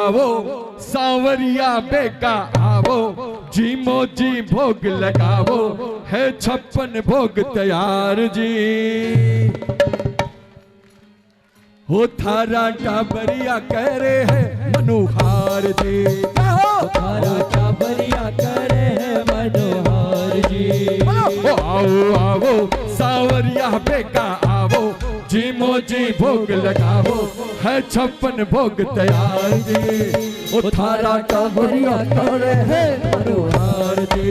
आवो सांवरिया बेका आवो जी मोजी भोग लगावो है 56 भोग तैयार जी। हो थारा टाबरिया कह रहे हैं मनोहार जी, हो थारा टाबरिया कह रहे हैं मनोहार जी। हो आओ आओ सांवरिया बेका आवो जी मोजी भोग लगावो है 56 भोग तैयार जी। हो थारा टाबरिया कह रहे हैं मनोहार जी,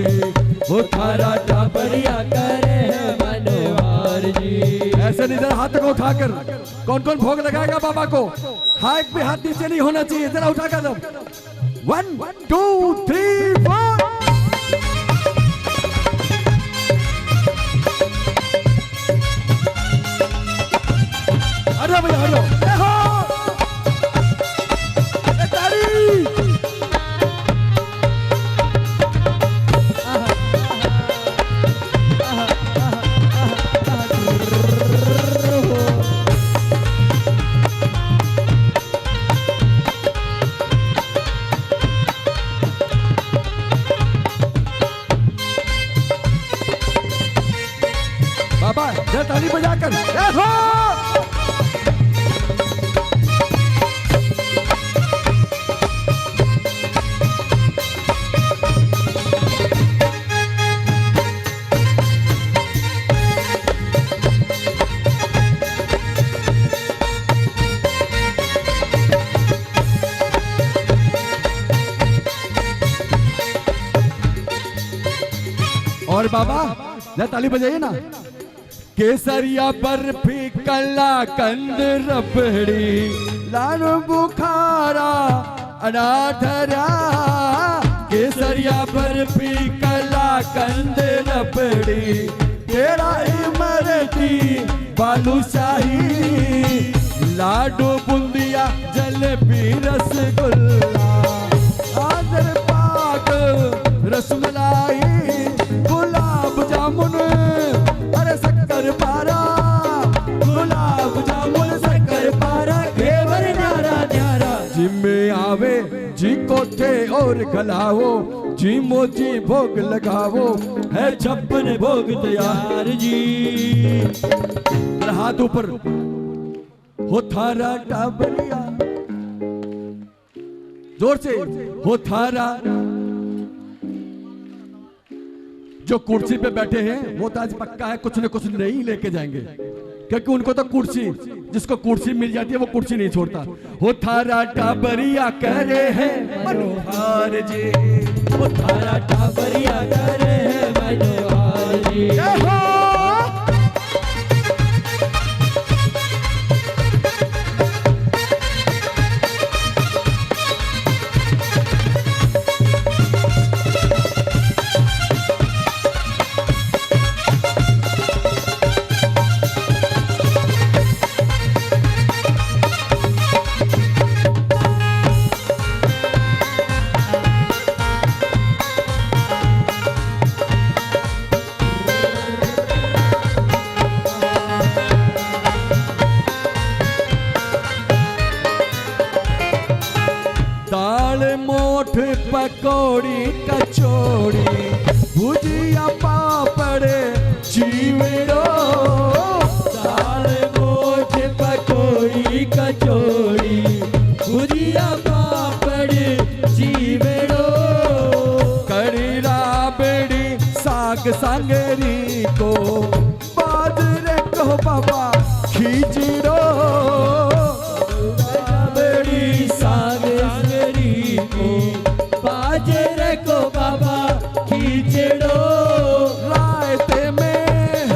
हो थारा टाबरिया कह रहे हैं मनोहार जी। ऐसे नहीं, जरा हाथ को उठाकर कौन कौन भोग लगाएगा बाबा को? हाँ, एक भी हाथ नीचे नहीं होना चाहिए, जरा उठाकर दो। 1 2 3 4। अरे भैया हटो, बाबा जरा ताली बजाकर देखो। और बाबा जरा ताली बजाइए ना। केसरिया बर्फी कला कंद रबड़ी लाडू बुखारा अनाथरा। केसरिया बर्फी कला कंद रबड़ी तेरा इमरती बालूशाही लाडू बुंदिया जलेबी रसगुल्ला आदर पाक रसमलाई गुलाब जामुन अरे शक्कर पारा गुलाब जामुन शक्कर पारा घेवर न्यारा न्यारा। जिम्मे आवे जी कोठे और गलावो जी मोजी भोग लगावो है 56 भोग तैयार जी। हाथ ऊपर। हो थारा टाबरिया जोर से, हो थारा। जो कुर्सी पे बैठे हैं वो तो आज पक्का है कुछ न कुछ नहीं लेके जाएंगे, क्योंकि उनको तो कुर्सी, जिसको कुर्सी मिल जाती है वो कुर्सी नहीं छोड़ता। हो थारा टाबरिया कह रहे हैं मनोहार जी, हो थारा टाबरिया कह रहे हैं मनोहार जी। दाल मोठ पकौड़ी कचौड़ी भुजिया पापड़ चिवड़ो। दाल मोठ पकौड़ी कचौड़ी भुजिया पापड़ चिवड़ो। कड़ी राबड़ी साग संगरी को बाजरे को बाबा खिचड़ो। राबड़ी साग संगरी को बाजरे को बाबा खिचड़ो। रायते में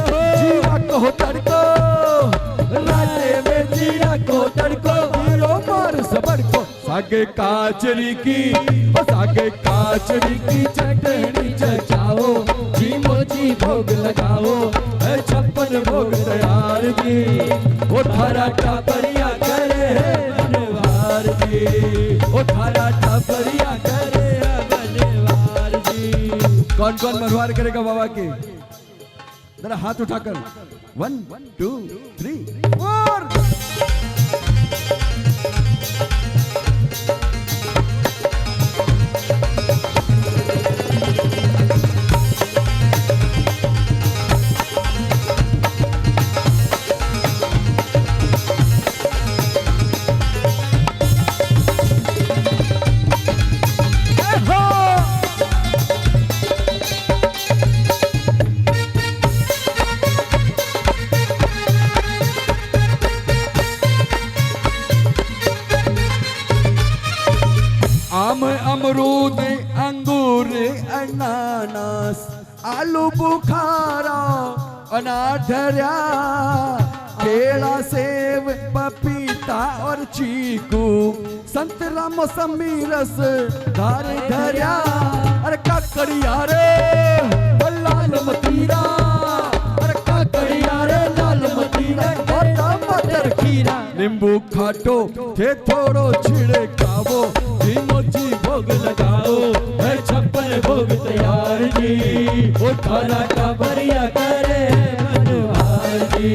जीरा को तड़को, रायते में जीरा को तड़को हीरो मार सबर को। सागे काचरी की ओ सागे काचरी की चटनी चचाओ जी मोजी भोग लगाओ है 56 भोग तैयार जी। वो थारा टाबरिया करे है बनवार जी, वो थारा टाबरिया करे है बनवार जी। कौन कौन मनवार करेगा बाबा के? जरा हाथ उठाकर 1 2 3 4। आम अमरूद अंगूर अनानास आलू बुखारा अनार धरिया केला सेब पपीता और चीकू संतरा मौसमी रस धार धरिया अरे काकड़िया रे लाल मतीरा अरे काकड़िया रे लाल मतीरा और टमाटर खीरा नींबू खाटो थे थोड़ो छिड़कावो जी भोग लगाओ है 56 भोग तैयार जी वो थारा काबरिया करे मनोहार जी,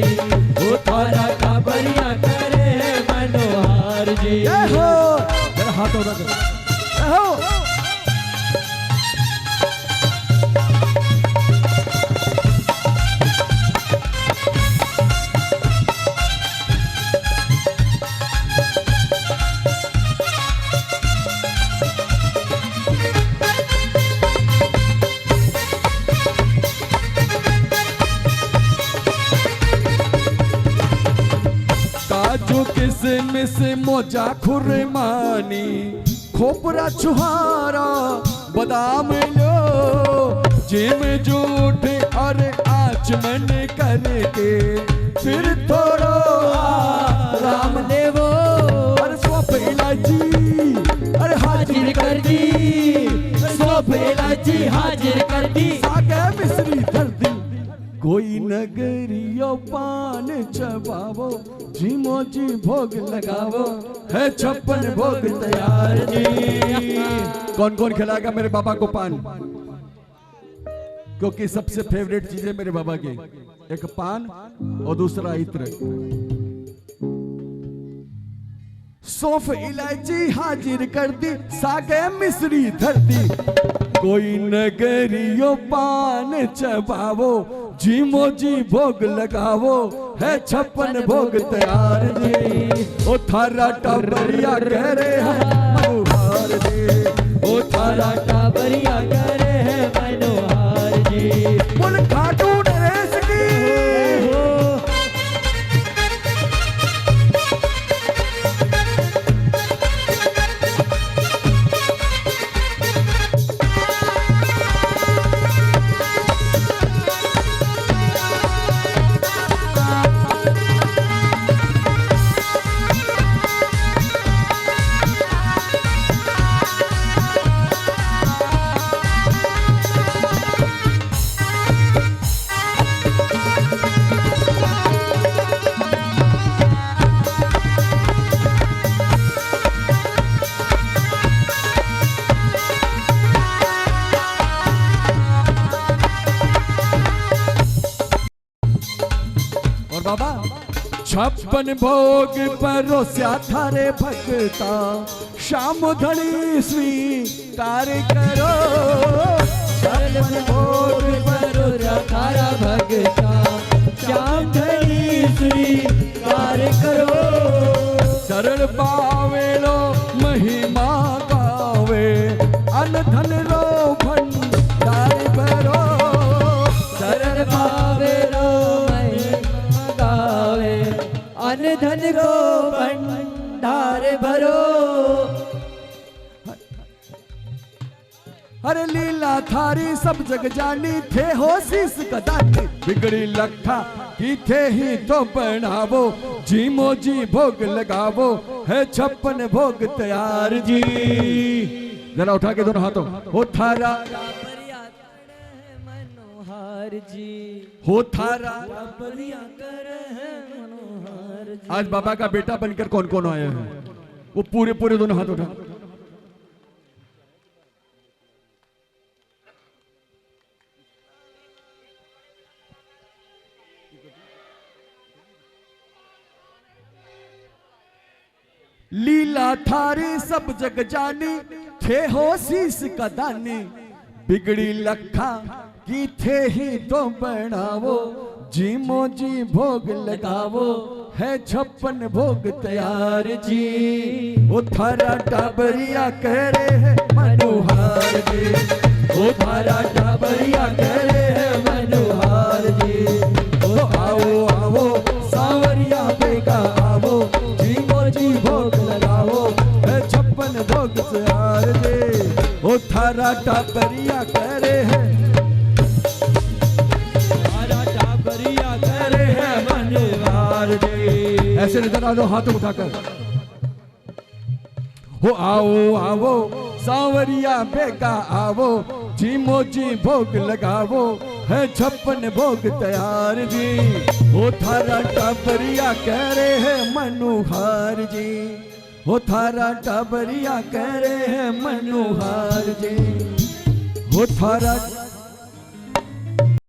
वो थारा काबरिया करे मनोहार जी। जय हो जरा हाथों रख जय हो। काजू किसमिस मोजा खुरमानी खोपरा छुहारा बादाम लो जिम जूठ और आचमन करके फिर थोड़ो राम देवो अरे सौंफ इलायची अरे हाजिर कर दी, सौंफ इलायची हाजिर कर दी। सागे मिश्री धर दी कोई नगरियो पान चबावो जीमो जी भोग लगावो है 56 भोग तैयार जी। कौन कौन खिलाएगा मेरे बाबा को पान? क्योंकि सबसे फेवरेट चीज है मेरे बाबा की, एक पान और दूसरा इत्र। सौंफ इलायची हाजिर कर दी सागे मिश्री धर दी कोई नगरियो पान चबावो जीमो जी भोग लगावो है 56 भोग तैयार जी। ओ थारा टाबरिया कह रहे हैं मनोहार जी, ओ थारा काबरिया करे है मनोहार जी। बोल खाटू नरेश की बाबा 56 भोग परोस्या थारे भगता शाम धनी स्वीकार करो 56 भोग परोस्या थारा भगता श्याम धनी स्वीकार करो। शरण पावेलो महिमा गावे अन धन रो भंडार भरो शरण पावेलो अन धन को भंडार भरो। अरे लीला थारी सब जग जानी थे हो शीस कदानी बिगड़ी लखा की थे ही तो बनावो जीमो जी भोग लगावो है 56 भोग तैयार जी। जरा उठा के दोनों हाथों हो थारा मनोहार जी, हो थारा काबरिया करे है मनोहार जी। आज बाबा का बेटा बनकर कौन कौन आया है वो पूरे पूरे दोनों हाथ उठा। लीला थारी सब जग जानी थे हो शीस का दानी बिगड़ी लखा की थे ही तो बनावो जीमो जी भोग लगावो है 56 भोग तैयार जी। वो थारा टाबरिया कह रहे हैं मनोहार जी, वो थारा टाबरिया कह रहे हैं मनोहार जी। ओ आओ आओ सावरिया बेगा आवो जीमो जी भोग लगावो है 56 छप्पन भोग सहार दे। ओ थारा टाबरिया करे है, थारा टाबरिया करे है मनोहार जी। ऐसे नजर आ लो हाथ उठाकर। हो आओ आओ सांवरिया बेगा आवो, जी मोजी भोग लगावो, है छप्पन भोग तैयार जी। हो थारा टाबरिया कह रहे हैं मनोहार जी, हो थारा टाबरिया कह रहे हैं मनोहार जी। हो थारा